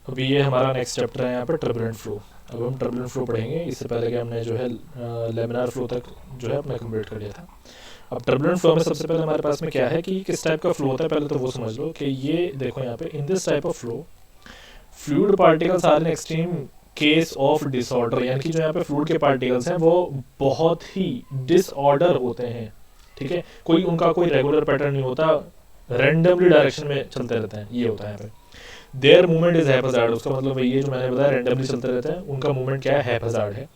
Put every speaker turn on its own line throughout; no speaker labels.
अभी ये हमारा नेक्स्ट चैप्टर है यहाँ पे टर्बुलेंट फ्लो। अब हम टर्बुलेंट फ्लो पढ़ेंगे, इससे पहले कि हमने जो है लेमिनार फ्लो तक जो है अपना कंप्लीट कर लिया था। अब टर्बुलेंट फ्लो में सबसे पहले हमारे पास में क्या है कि किस टाइप का फ्लो होता है, पहले तो वो समझ लो कि ये देखो यहाँ पे in this type of flow fluid particles are in extreme case of disorder, यानी कि जो यहाँ पे फ्लूइड के पार्टिकल्स हैं वो बहुत ही डिसऑर्डर होते हैं। ठीक है, कोई उनका कोई रेगुलर पैटर्न नहीं होता, रैंडमली डायरेक्शन में चलते रहते हैं, ये होता है यहाँ पे। देयर मूवमेंट इज हैपहजार्ड, उसका मतलब वही है जो मैंने बताया, रैंडमली चलते रहते हैं, उनका मूवमेंट क्या है, हैपहजार्ड है।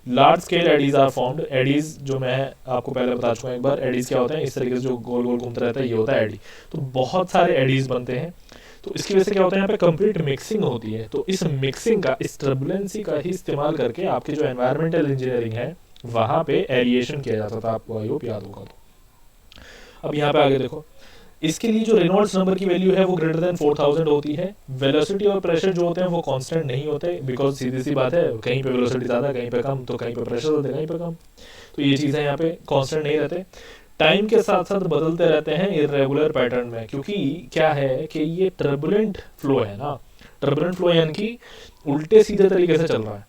Large scale eddies are formed, eddies जो मैं आपको पहले बता चुका हूँ एक बार, एडीज क्या होता है, इस तरीके से जो गोल गोल घूमता रहता है, ये होता है एडी। तो बहुत सारे एडीज बनते हैं, तो इसकी वजह से क्या होता है, यहाँ पे कंप्लीट मिक्सिंग होती है। तो इस मिक्सिंग का, इस टर्बुलेंसी का ही इस्तेमाल करके आपकी जो एनवायरमेंटल इंजीनियरिंग है वहाँ पे एरिएशन किया जाता था, आपको आई होप याद होगा। तो अब यहाँ पे आगे देखो, इसके लिए जो रेनॉल्ड्स नंबर की वैल्यू है वो ग्रेटर देन 4000 होती है। वेलोसिटी और प्रेशर जो होते हैं वो कांस्टेंट नहीं होते, बिकॉज सीधी सी बात है, कहीं पे वेलोसिटी ज़्यादा, कहीं पे कम, तो कहीं पे प्रेशर ज़्यादा, कहीं पे कम, तो ये चीज़ें यहाँ पे कांस्टेंट नहीं रहते, टाइम के साथ साथ बदलते रहते हैं इरेगुलर पैटर्न में। क्योंकि क्या है कि ये टर्बुलेंट फ्लो है ना, टर्बुलेंट फ्लो यानी कि उल्टे सीधे तरीके से चल रहा है,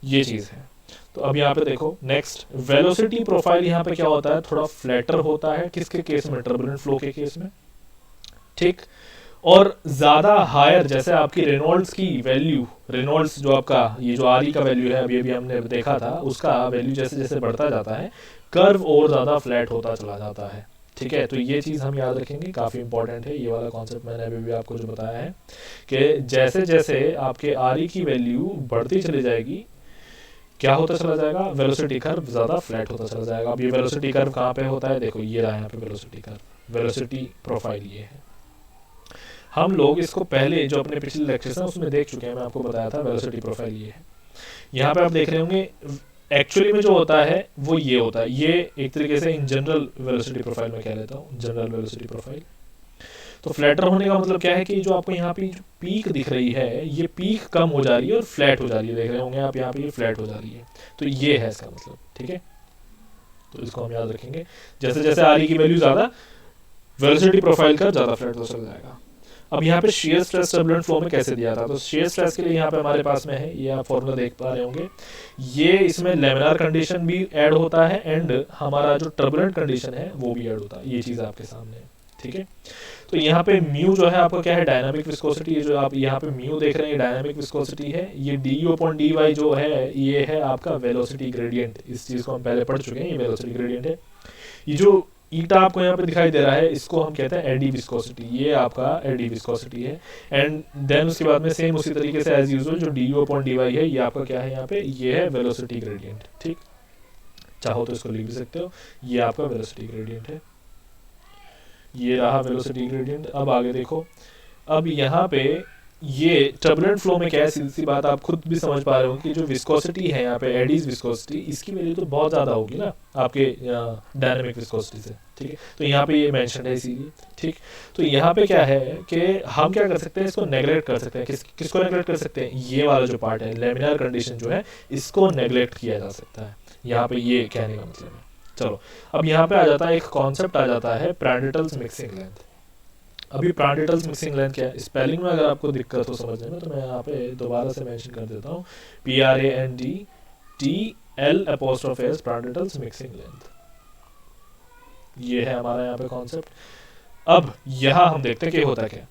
ये चीज़ है। तो अब यहाँ पे देखो नेक्स्ट, वेलोसिटी प्रोफाइल यहाँ पे क्या होता है, थोड़ा फ्लैटर होता है, किसके केस में, टर्बुलेंट फ्लो के केस में, ठीक। और ज्यादा हायर, जैसे आपकी रेनॉल्ड्स की वैल्यू, रेनॉल्ड्स जो आपका ये जो आर ई का वैल्यू है, अभी अभी हमने देखा था, उसका वैल्यू जैसे जैसे बढ़ता जाता है, कर्व और ज्यादा फ्लैट होता चला जाता है। ठीक है, तो ये चीज़ हम याद रखेंगे, काफ़ी इंपॉर्टेंट है ये वाला कॉन्सेप्ट, मैंने अभी भी आपको जो बताया है कि जैसे जैसे आपके आर ई की वैल्यू बढ़ती चली जाएगी, क्या होता चला जाएगा, वेलोसिटी कर्व ज़्यादा फ्लैट होता चला जाएगा। अब ये वेलोसिटी कर्व कहाँ पे होता है, देखो ये रहा यहाँ पे वेलोसिटी कर्व, वेलोसिटी प्रोफाइल ये है। हम लोग इसको पहले जो अपने पिछले लेक्चर्स हैं उसमें देख चुके हैं, मैं आपको बताया था वेलोसिटी प्रोफाइल ये है। यहाँ पे आप देख रहे होंगे एक्चुअली में जो होता है वो ये होता है, ये एक तरीके से इन जनरल वेलोसिटी प्रोफाइल में कह लेता हूँ, जनरल वेलोसिटी प्रोफाइल। तो फ्लैटर होने का मतलब क्या है कि जो आपको यहाँ पे जो पीक दिख रही है, ये पीक कम हो जा रही है और फ्लैट हो जा रही है, देख रहे होंगे आप यहाँ पे, ये फ्लैट हो जा रही है, तो ये है इसका मतलब। ठीक है, तो इसको हम याद रखेंगे, जैसे जैसे आर ई की वैल्यू ज़्यादा, वेलोसिटी प्रोफाइल का ज़्यादा फ्लैट हो चल जाएगा। अब यहाँ पे शेयर स्ट्रेस टर्बुलेंट फ्लो में कैसे दिया था, तो शेयर स्ट्रेस के लिए यहाँ पे हमारे पास में है, ये आप फॉर्मूला देख पा रहे होंगे, ये इसमें लेमिनार कंडीशन भी ऐड होता है एंड हमारा जो टर्बुलेंट कंडीशन है वो भी ऐड होता है, ये चीज़ आपके सामने है। ठीक है, तो यहाँ पे म्यू जो है आपका क्या है, डायनामिक विस्कोसिटी, जो आप यहाँ पे म्यू देख रहे हैं डायनामिक विस्कोसिटी है, ये du अपॉन dy जो है ये है आपका वेलोसिटी ग्रेडियंट, इस चीज़ को हम पहले पढ़ चुके हैं, ये वेलोसिटी ग्रेडियंट है। ये जो ईटा आपको यहाँ पे दिखाई दे रहा है, इसको हम कहते हैं एडी विस्कोसिटी, ये आपका एडी विस्कोसिटी है। एंड देन उसके बाद में सेम उसी तरीके से एज यूजुअल जो du अपॉन dy है, ये आपका क्या है यहाँ पे, ये है वेलोसिटी ग्रेडियंट। ठीक, चाहो तो इसको लिख भी सकते हो, ये आपका वेलोसिटी ग्रेडियंट है, ये रहा वेलोसिटी ग्रेडियंट। अब आगे देखो, अब यहाँ पे ये टर्बुलेंट फ्लो में क्या है, सीधी सी बात, आप खुद भी समझ पा रहे हो कि जो विस्कोसिटी है यहाँ पे, एडीज विस्कोसिटी, इसकी वैल्यू तो बहुत ज़्यादा होगी ना आपके डायनामिक विस्कोसिटी से। ठीक है, तो यहाँ पे ये मेंशन है इसीलिए। ठीक, तो यहाँ पे क्या है कि हम क्या कर सकते हैं, इसको नेगलेक्ट कर सकते हैं, किसको नेगलेक्ट कर सकते हैं, ये वाला जो पार्ट है, लेमिनार कंडीशन जो है, इसको नेगलेक्ट किया जा सकता है, यहाँ पे ये कहने का मतलब है। चलो, अब यहाँ पे आ जाता है एक कॉन्सेप्ट आ जाता है, प्रांडिटल्स मिक्सिंग लेंथ। अभी प्रांडिटल्स मिक्सिंग लेंथ क्या है, स्पेलिंग में अगर आपको दिक्कत हो समझने में, तो मैं यहाँ पे दोबारा से मेंशन कर देता हूँ, PRANDTL प्रांडिटल्स मिक्सिंग लेंथ, ये है हमारा यहाँ पे कॉन्सेप्ट। अब यहाँ हम देखते हैं कि होता क्या,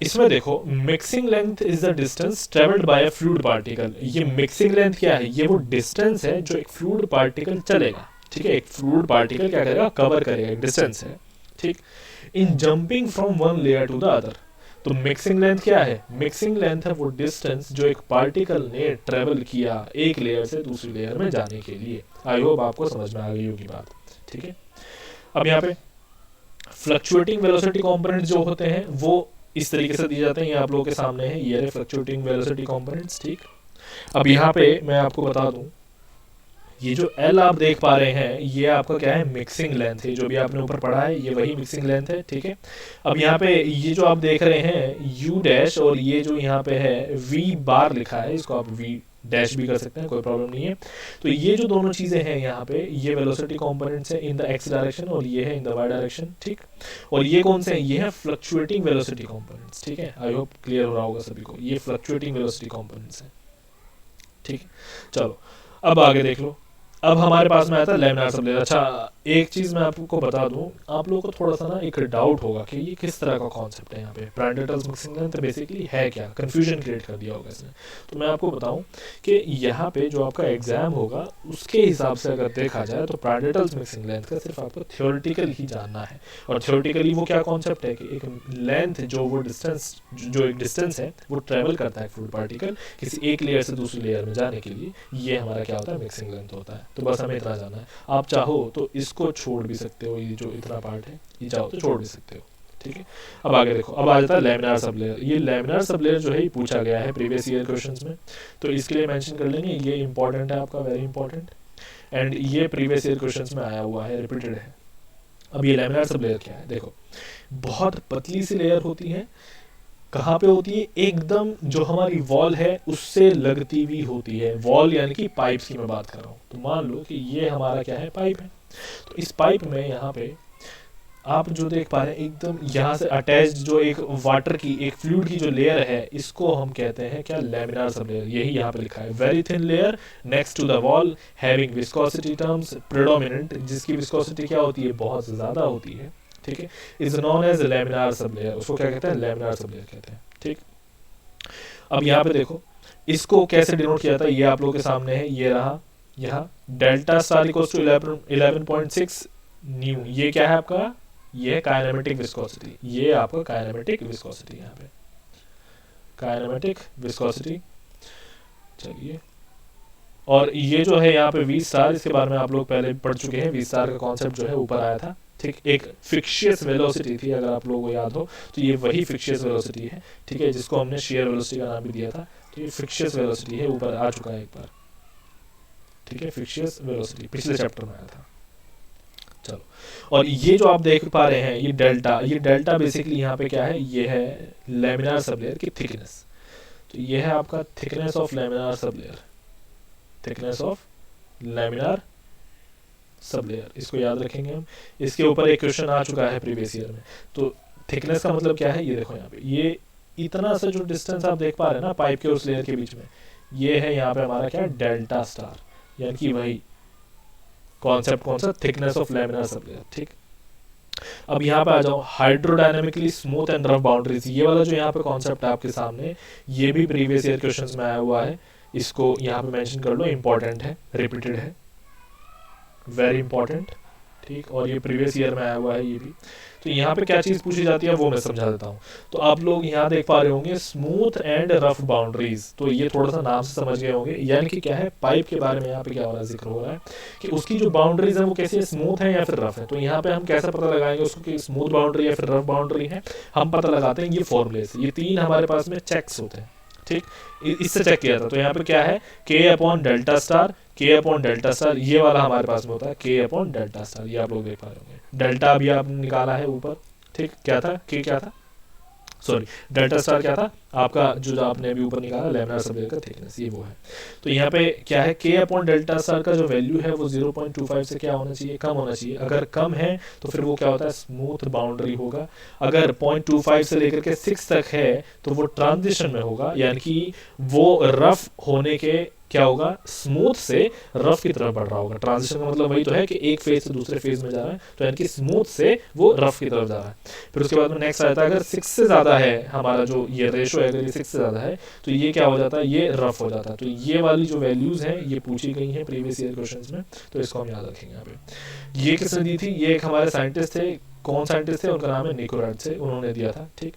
इसमें देखो mixing length is the distance travelled by a fluid particle. ये मिक्सिंग लेंथ क्या है, ये वो डिस्टेंस है जो एक फ्लूइड पार्टिकल चलेगा। ठीक है, एक फ्लूइड पार्टिकल क्या करेगा, कवर करेगा, एक डिस्टेंस है। ठीक, in jumping from one layer to the other. तो मिक्सिंग लेंथ क्या है, मिक्सिंग लेंथ है वो डिस्टेंस जो एक पार्टिकल ने ट्रेवल किया एक लेयर से दूसरी लेयर में जाने के लिए। आई होप आपको समझ में आ गई होगी बात। ठीक है, अब यहाँ पे फ्लक्चुएटिंग वेलोसिटी कंपोनेंट जो होते हैं वो इस तरीके से दिए जाते हैं, ये आप लोगों के सामने है, ये फ्लक्चुएटिंग वेलोसिटी कंपोनेंट्स। ठीक, अब यहाँ पे मैं आपको बता दूं, ये जो L आप देख पा रहे हैं, ये आपका क्या है, मिक्सिंग लेंथ है, जो भी आपने ऊपर पढ़ा है ये वही मिक्सिंग लेंथ है। ठीक है, अब यहाँ पे ये जो आप देख रहे हैं U डैश, और ये जो यहाँ पे है V बार लिखा है, इसको आप V डैश भी कर सकते हैं, कोई प्रॉब्लम नहीं है। तो ये जो दोनों चीज़ें हैं यहाँ पे, ये वेलोसिटी कंपोनेंट्स है इन द एक्स डायरेक्शन और ये है इन द वाई डायरेक्शन, ठीक। और ये कौन से हैं, ये हैं फ्लक्चुएटिंग वेलोसिटी कंपोनेंट्स, ठीक है। आई होप क्लियर हो रहा होगा सभी को, ये फ्लक्चुएटिंग वेलोसिटी कंपोनेंट्स हैं, ठीक है। चलो अब आगे देख लो, अब हमारे पास में आया था लैमिनार सब लेयर। अच्छा एक चीज़ मैं आपको बता दूं, आप लोगों को थोड़ा सा ना एक डाउट होगा कि ये किस तरह का कॉन्सेप्ट है यहाँ पे, प्रांडेटल्स मिक्सिंग लेंथ बेसिकली है क्या, कंफ्यूजन क्रिएट कर दिया होगा इसने। तो मैं आपको बताऊं कि यहाँ पे जो आपका एग्जाम होगा उसके हिसाब से अगर देखा जाए तो प्रांडेटल्स मिक्सिंग लेंथ का सिर्फ आपको थियोरेटिकल ही जानना है। और थियोरेटिकली वो क्या कॉन्सेप्ट है कि एक लेंथ जो वो डिस्टेंस, जो एक डिस्टेंस है वो ट्रेवल करता है फ्लूइड पार्टिकल किसी एक लेयर से दूसरी लेयर में जाने के लिए, ये हमारा क्या होता है, मिक्सिंग लेंथ होता है। तो बस हमें इतना जानना है। आप चाहो तो इसको छोड़ भी सकते हो, ये जो इतना पार्ट है ये चाहो तो छोड़ भी सकते हो, ठीक है। अब आगे देखो, अब आ जाता है लैमिनार सब लेयर। ये लैमिनार सब लेयर जो है ये पूछा गया है प्रीवियस ईयर क्वेश्चंस में, तो इसके लिए मेंशन कर लेंगे, ये इंपॉर्टेंट है आपका, वेरी इंपॉर्टेंट, एंड ये प्रीवियस ईयर क्वेश्चंस में आया हुआ है, रिपीटेड है। अब ये लैमिनार सब लेयर क्या है, देखो बहुत पतली सी लेयर होती है, कहाँ पे होती है, एकदम जो हमारी वॉल है उससे लगती हुई होती है। वॉल यानी कि पाइप्स की मैं बात कर रहा हूँ। तो मान लो कि ये हमारा क्या है, पाइप है। तो इस पाइप में यहाँ पे आप जो देख पा रहे हैं एकदम यहाँ से अटैच्ड जो एक वाटर की, एक फ्लूइड की जो लेयर है, इसको हम कहते हैं क्या, लैमिनार सब लेयर। यही यहाँ पे लिखा है, very thin layer next to the wall having viscosity terms predominant, जिसकी विस्कोसिटी क्या होती है, बहुत ज़्यादा होती है, ठीक है, is known as laminar sub layer. उसको क्या कहते हैं, लैमिनार सब लेयर कहते हैं, ठीक। अब यहाँ पे देखो इसको कैसे डिनोट किया था, ये आप लोगों के सामने है, ये रहा यहाँ delta star equals to 11.6 nu. ये क्या है आपका, ये है काइनेमेटिक विस्कोसिटी, ये आपका काइनेमेटिक विस्कोसिटी, यहाँ पे काइनेमेटिक विस्कोसिटी। चलिए, और ये जो है यहाँ पे वी स्टार, इसके बारे में आप लोग पहले पढ़ चुके हैं, वी स्टार का कॉन्सेप्ट जो है ऊपर आया था, ठीक। एक फिक्शियस वेलोसिटी थी, अगर आप लोगों को याद हो तो ये वही फिक्शियस वेलोसिटी है, ठीक है, जिसको हमने शेयर वेलोसिटी का नाम भी दिया था। तो ये फिक्शियस वेलोसिटी है, ऊपर आ चुका है एक बार, ठीक है, फिक्शियस वेलोसिटी पिछले चैप्टर में आया था। चलो, और ये जो आप देख पा रहे हैं ये डेल्टा, ये डेल्टा बेसिकली यहाँ पे क्या है, ये है लैमिनार सब लेयर की थिकनेस। तो ये है आपका thickness of laminar sub layer, thickness of laminar sub layer, इसको याद रखेंगे हम। इसके ऊपर एक क्वेश्चन आ चुका है प्रीवियस ईयर में। तो थिकनेस का मतलब क्या है, ये देखो यहाँ पे, ये इतना सा जो डिस्टेंस आप देख पा रहे हैं ना पाइप के उस लेयर के बीच में, ये है यहाँ पे हमारा क्या, डेल्टा स्टार, यानी कि वही कॉन्सेप्ट, कौन सा, thickness of laminar sub layer, ठीक। अब यहाँ पे आ जाओ, हाइड्रोडायनेमिकली स्मूथ एंड रफ बाउंड्रीज, ये वाला जो यहाँ पे कॉन्सेप्ट है आपके सामने, ये भी प्रीवियस ईयर क्वेश्चंस में आया हुआ है, इसको यहाँ पे मेंशन कर लो, इंपॉर्टेंट है, रिपीटेड है, वेरी इंपॉर्टेंट, ठीक। और ये प्रीवियस ईयर में आया हुआ है ये भी। तो यहाँ पे क्या चीज़ पूछी जाती है वो मैं समझा देता हूँ। तो आप लोग यहाँ देख पा रहे होंगे स्मूथ एंड रफ बाउंड्रीज, तो ये थोड़ा सा नाम से समझ गए होंगे, यानी कि क्या है, पाइप के बारे में यहाँ पे क्या हो रहा है, जिक्र हो रहा है कि उसकी जो बाउंड्रीज है वो कैसी है, स्मूथ है या फिर रफ है। तो यहाँ पे हम कैसे पता लगाएंगे उसको कि स्मूथ बाउंड्री या फिर रफ बाउंड्री है, हम पता लगाते हैं ये फॉर्मूले से। ये तीन हमारे पास में चेक्स होते हैं, ठीक, इससे चेक किया था। तो यहाँ पे क्या है, के अपॉन डेल्टा स्टार, के अपॉन डेल्टा स्टार, ये वाला हमारे पास में होता है के अपॉन डेल्टा स्टार, ये आप लोग देख पा रहे होंगे। डेल्टा अभी आपने निकाला है ऊपर, ठीक, क्या था, के क्या था, सॉरी डेल्टा स्टार क्या था आपका, जो आपने अभी ऊपर निकाला लैमिनार सब लेयर का थिकनेस, ये वो है। तो यहाँ पे क्या है, के अपॉन डेल्टा स्टार का जो वैल्यू है वो 0.25 से क्या होना चाहिए, कम होना चाहिए। अगर कम है तो फिर वो क्या होता है, स्मूथ बाउंड्री होगा। अगर 0.25 से लेकर के 6 तक है तो वो ट्रांजिशन में होगा, यानी कि वो रफ होने के क्या होगा, स्मूथ से रफ की तरफ बढ़ रहा होगा। ट्रांजिशन का मतलब वही तो है कि एक फेज से दूसरे फेज में जा रहा है, तो यानी कि स्मूथ से वो रफ की तरफ जा रहा है। फिर उसके बाद में नेक्स्ट आता है, अगर 6 से ज़्यादा है हमारा जो ये रेशो है, अगर ये 6 से ज़्यादा है तो ये क्या हो जाता है, ये रफ हो जाता है। तो ये वाली जो वैल्यूज़ हैं ये पूछी गई हैं प्रीवियस ईयर क्वेश्चन में, तो इसको हम याद रखेंगे यहाँ पे। ये किसने दी थी, ये एक हमारे साइंटिस्ट थे, कौन साइंटिस्ट थे, उनका नाम है निकोराइड से, उन्होंने दिया था, ठीक।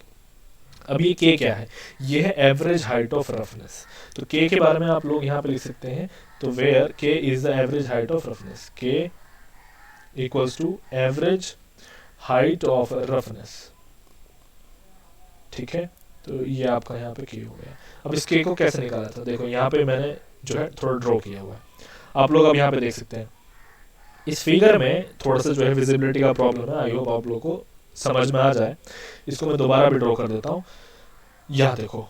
अब ये के क्या है, ये है एवरेज हाइट ऑफ रफनेस। तो के के बारे में आप लोग यहाँ पे लिख सकते हैं, तो where K is the average height of roughness, K equals to average height of roughness, ठीक है। तो ये आपका यहाँ पे के हो गया। अब इस के को कैसे निकाला था, देखो यहाँ पे मैंने जो है थोड़ा ड्रॉ किया हुआ है, आप लोग अब यहाँ पे देख सकते हैं। इस फिगर में थोड़ा सा जो है विजिबिलिटी का प्रॉब्लम है, आई होप आप लोगों को समझ में आ जाए। इसको मैं दोबारा भी ड्रॉ कर देता हूँ। यहाँ देखो,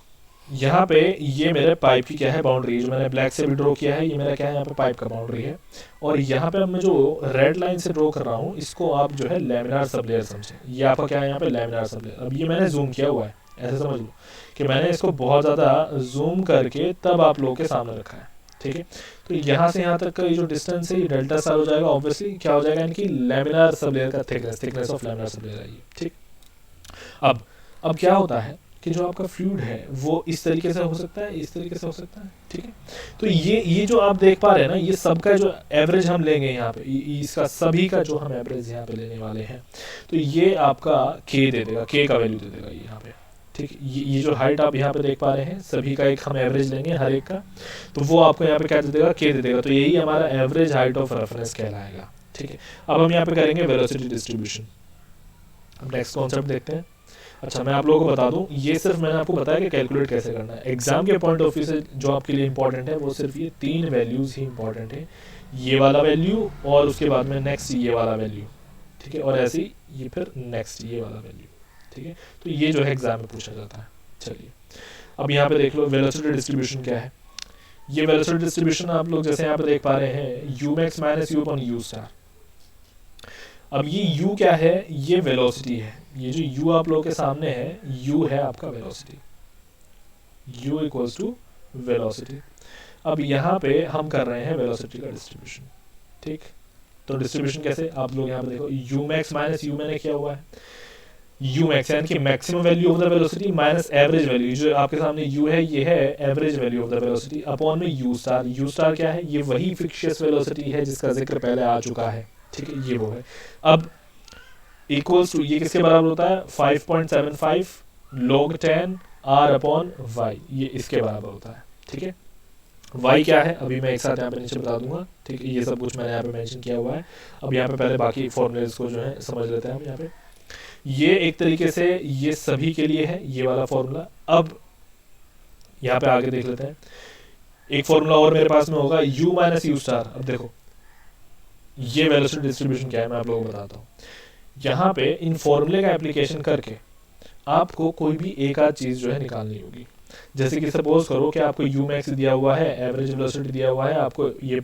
यहाँ पे ये मेरे पाइप की क्या है बाउंड्री, जो मैंने ब्लैक से भी ड्रॉ किया है, ये मेरा क्या है यहाँ पे पाइप का बाउंड्री है। और यहाँ पे अब मैं जो रेड लाइन से ड्रॉ कर रहा हूँ इसको आप जो है लैमिनार सब लेयर समझें। ये आपका क्या है यहाँ पे लैमिनार सब लेयर। अब ये मैंने जूम किया हुआ है, ऐसे समझ लो कि मैंने इसको बहुत ज़्यादा जूम करके तब आप लोगों के सामने रखा है, ठीक है। तो यहाँ से यहाँ तक का ये जो डिस्टेंस है ये डेल्टा स्टार हो जाएगा, ऑब्वियसली क्या हो जाएगा इनकी लैमिनार सब लेयर का thickness of laminar sub layer है ये, ठीक। अब क्या होता है कि जो आपका फ्लूइड है वो इस तरीके से हो सकता है, इस तरीके से हो सकता है, ठीक है। तो ये जो आप देख पा रहे हैं ना, ये सबका जो एवरेज हम लेंगे यहाँ पे, इसका सभी का जो हम एवरेज यहाँ पे लेने वाले हैं, तो ये आपका के दे देगा, के का वैल्यू दे देगा ये यहाँ पे, ठीक। ये जो हाइट आप यहाँ पे देख पा रहे हैं सभी का एक हम एवरेज लेंगे हर एक का, तो वो आपको यहाँ पे क्या दे देगा, के दे देगा। तो यही हमारा एवरेज हाइट ऑफ रेफरेंस कहलाएगा, ठीक है। अब हम यहाँ पे करेंगे वेलोसिटी डिस्ट्रीब्यूशन। अब नेक्स्ट कॉन्सेप्ट देखते हैं। अच्छा, मैं आप लोगों को बता दूं, ये सिर्फ मैंने आपको बताया कि कैलकुलेट कैसे करना है। एग्जाम के पॉइंट ऑफ व्यू से जो आपके लिए इंपॉर्टेंट है वो सिर्फ ये 3 वैल्यूज ही इंपॉर्टेंट है, ये वाला वैल्यू और उसके बाद में नेक्स्ट ये वाला वैल्यू, ठीक है, और ऐसे ही ये फिर नेक्स्ट ये वाला वैल्यू, ठीक है। तो ये जो है एग्जाम में पूछा जाता है। चलिए अब यहाँ पे देख लो वेलोसिटी डिस्ट्रीब्यूशन क्या है। ये वेलोसिटी डिस्ट्रीब्यूशन आप लोग जैसे यहाँ पे देख पा रहे हैं, you max minus you upon you star. अब ये u क्या है, ये वेलोसिटी है। ये जो u आप लोगों के सामने है, u है आपका velocity, u equals to velocity. अब यहाँ पे हम कर रहे हैं वेलोसिटी का डिस्ट्रीब्यूशन, ठीक। तो डिस्ट्रीब्यूशन कैसे, आप लोग यहाँ पे देखो, u मैक्स माइनस u मैंने किया हुआ है, u मैक्स यानी कि maximum value of the velocity minus average value, जो आपके सामने u है ये है average value of the velocity, upon में u स्टार क्या है, ये वही फिक्शियस वेलोसिटी है जिसका जिक्र पहले आ चुका है, ठीक है, ये वो है। अब इक्वल्स टू ये किसके बराबर होता है, 5.75 log 10 r अपॉन y, ये इसके बराबर होता है, ठीक है। y क्या है अभी मैं एक साथ यहाँ पे नीचे बता दूंगा, ठीक है, ये सब कुछ मैंने यहाँ पे मेंशन किया हुआ है। अब यहाँ पे पहले बाकी फॉर्मूलेस को जो है समझ लेते हैं हम। यहाँ पे ये एक तरीके से ये सभी के लिए है ये वाला फॉर्मूला। अब यहाँ पे आगे देख लेते हैं, एक फॉर्मूला और मेरे पास में होगा u माइनस यू स्टार। अब देखो ये वेलोसिटी डिस्ट्रीब्यूशन क्या है मैं आप लोगों को बताता हूँ। यहाँ पे इन फॉर्मूले का एप्लीकेशन करके आपको कोई भी एक आध चीज़ जो है निकालनी होगी। जैसे कि सपोज करो कि आपको u मैक्स दिया हुआ है, एवरेज वेलोसिटी दिया हुआ है, आपको ये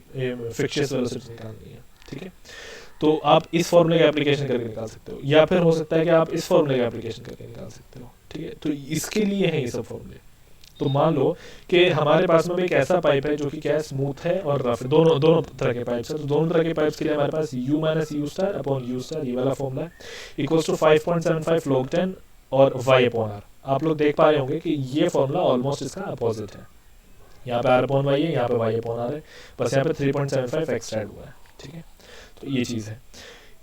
फिक्शियस वेलोसिटी निकालनी है, ठीक है। तो आप इस फॉर्मूले का एप्लीकेशन करके निकाल सकते हो, या फिर हो सकता है कि आप इस फॉर्मूले का एप्लीकेशन करके निकाल सकते हो, ठीक है। तो इसके लिए है ये सब फॉर्मूले। तो मान लो कि हमारे पास में एक ऐसा पाइप है जो कि क्या है, स्मूथ है और रफ है, दोनों तरह के पाइप्स है। तो दोनों तरह के पाइप्स के लिए हमारे पास u minus you star upon you star ये वाला फॉर्मूला है, इक्वल्स टू 5.75 log 10 और y अपॉन r। आप लोग देख पा रहे होंगे कि ये फॉर्मूला ऑलमोस्ट इसका अपोजिट है, यहाँ पे r अपॉन y है, यहाँ पे y अपॉन r है, बस यहाँ पे 3.75 एक्स्ट्रा ऐड हुआ है, ठीक है। तो ये चीज़ है,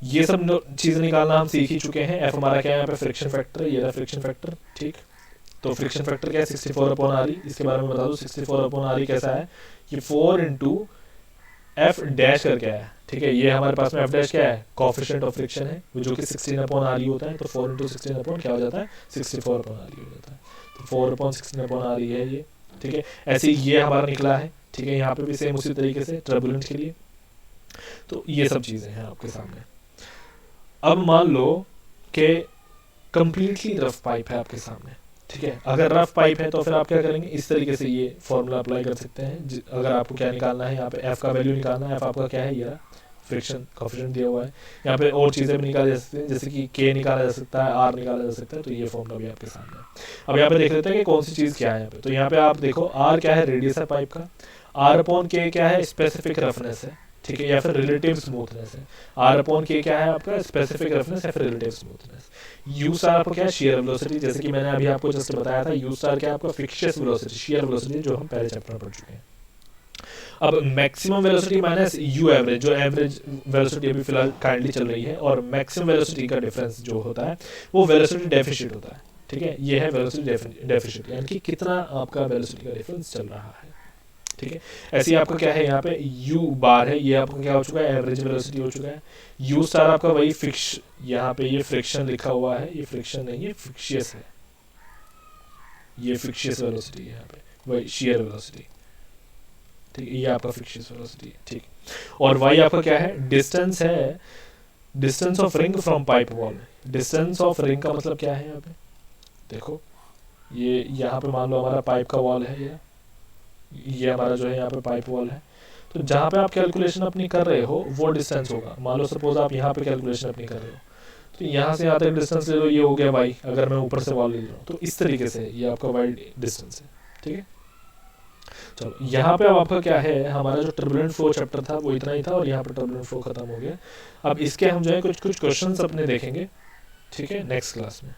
ये सब चीज़ें निकालना हम सीख ही चुके हैं। f हमारा क्या है यहाँ पे फ्रिक्शन फैक्टर, ये रहा फ्रिक्शन फैक्टर, ठीक। तो फ्रिक्शन फैक्टर क्या है, 64 अपॉन आर ई। इसके बारे में बता दूं, 64 अपॉन आर ई कैसा है, ये 4 इंटू एफ डैश करके है, ठीक है। ये हमारे पास में एफ डैश क्या है, कोएफिशिएंट ऑफ फ्रिक्शन है, जो कि 16 अपॉन आर ई होता है। तो 4 इंटू 16 अपॉन क्या हो जाता है, 64 अपॉन आर ई हो जाता है। तो 4 अपॉन 16 अपॉन आर ई है ये, ठीक है। ऐसे ही ये हमारा निकला है, ठीक है। यहाँ पे भी सेम उसी तरीके से टर्बुलेंट के लिए। तो ये सब चीज़ें हैं आपके सामने। अब मान लो कि कंप्लीटली रफ पाइप है आपके सामने, ठीक है। अगर रफ पाइप है तो फिर आप क्या करेंगे, इस तरीके से ये फॉर्मूला अप्लाई कर सकते हैं। अगर आपको क्या निकालना है, यहाँ पे एफ का वैल्यू निकालना है, एफ आपका क्या है, ये फ्रिक्शन कोएफिशिएंट दिया हुआ है। यहाँ पे और चीज़ें भी निकाली जा सकती हैं, जैसे कि के निकाला जा सकता है, आर निकाला जा सकता है। तो ये फॉर्मूला भी आपके सामने है। अब यहाँ पे देख लेते हैं कि कौन सी चीज़ क्या है यहाँ पे। तो यहाँ पे आप देखो, आर क्या है, रेडियस है पाइप का, आर अपॉन के क्या है, स्पेसिफिक रफनेस है, ठीक है, या फिर रिलेटिव स्मूथनेस है। आर अपॉन के क्या है आपका, स्पेसिफिक रफनेस या फिर रिलेटिव स्मूथनेस। यू स्टार आपको क्या है, शियर वेलोसिटी, जैसे कि मैंने अभी आपको जस्ट बताया था। यू स्टार क्या है आपका, फिक्शियस वेलोसिटी, शियर वेलोसिटी, जो हम पहले चैप्टर में पढ़ चुके हैं। अब maximum velocity minus you average, जो एवरेज वेलोसिटी अभी फिलहाल काइंडली चल रही है, और मैक्सिमम वेलोसिटी का डिफरेंस जो होता है वो वेलोसिटी डेफिशिएंट होता है, ठीक है। ये है वेलोसिटी डेफिशिएंट, यानी कि कितना आपका वेलोसिटी का डिफरेंस चल रहा है, ठीक है। ऐसे ही आपका क्या है, यहाँ पे u बार है, ये आपका क्या हो चुका है, एवरेज वेलोसिटी हो चुका है। u स्टार आपका वही फिक्स, यहाँ पे ये फ्रिक्शन लिखा हुआ है, ये फ्रिक्शन नहीं है, फिक्शियस है, ये फिक्शियस वेलोसिटी है, यहाँ पे वही शियर वेलोसिटी, ठीक है। ये आपका फिक्शियस वेलोसिटी है, ठीक। और y आपका क्या है, डिस्टेंस है, distance of ring from pipe wall. Distance of ring का मतलब क्या है, यहाँ पे देखो, ये यहाँ पे मान लो हमारा पाइप का वॉल है, ये हमारा जो है यहाँ पे पाइप वॉल है। तो जहाँ पे आप कैलकुलेशन अपनी कर रहे हो वो डिस्टेंस होगा। मान लो सपोज आप यहाँ पे कैलकुलेशन अपनी कर रहे हो, तो यहाँ से यहाँ तक डिस्टेंस ले लो, ये हो गया वाई, अगर मैं ऊपर से वॉल ले रहा हूँ तो इस तरीके से ये आपका वाई डिस्टेंस है, ठीक है। चलो यहाँ पे अब आपका क्या है, हमारा जो टर्बुलेंट फ्लो चैप्टर था वो इतना ही था और यहाँ पे टर्बुलेंट फ्लो खत्म हो गया। अब इसके हम जो है कुछ क्वेश्चंस अपने देखेंगे, ठीक है, नेक्स्ट क्लास में।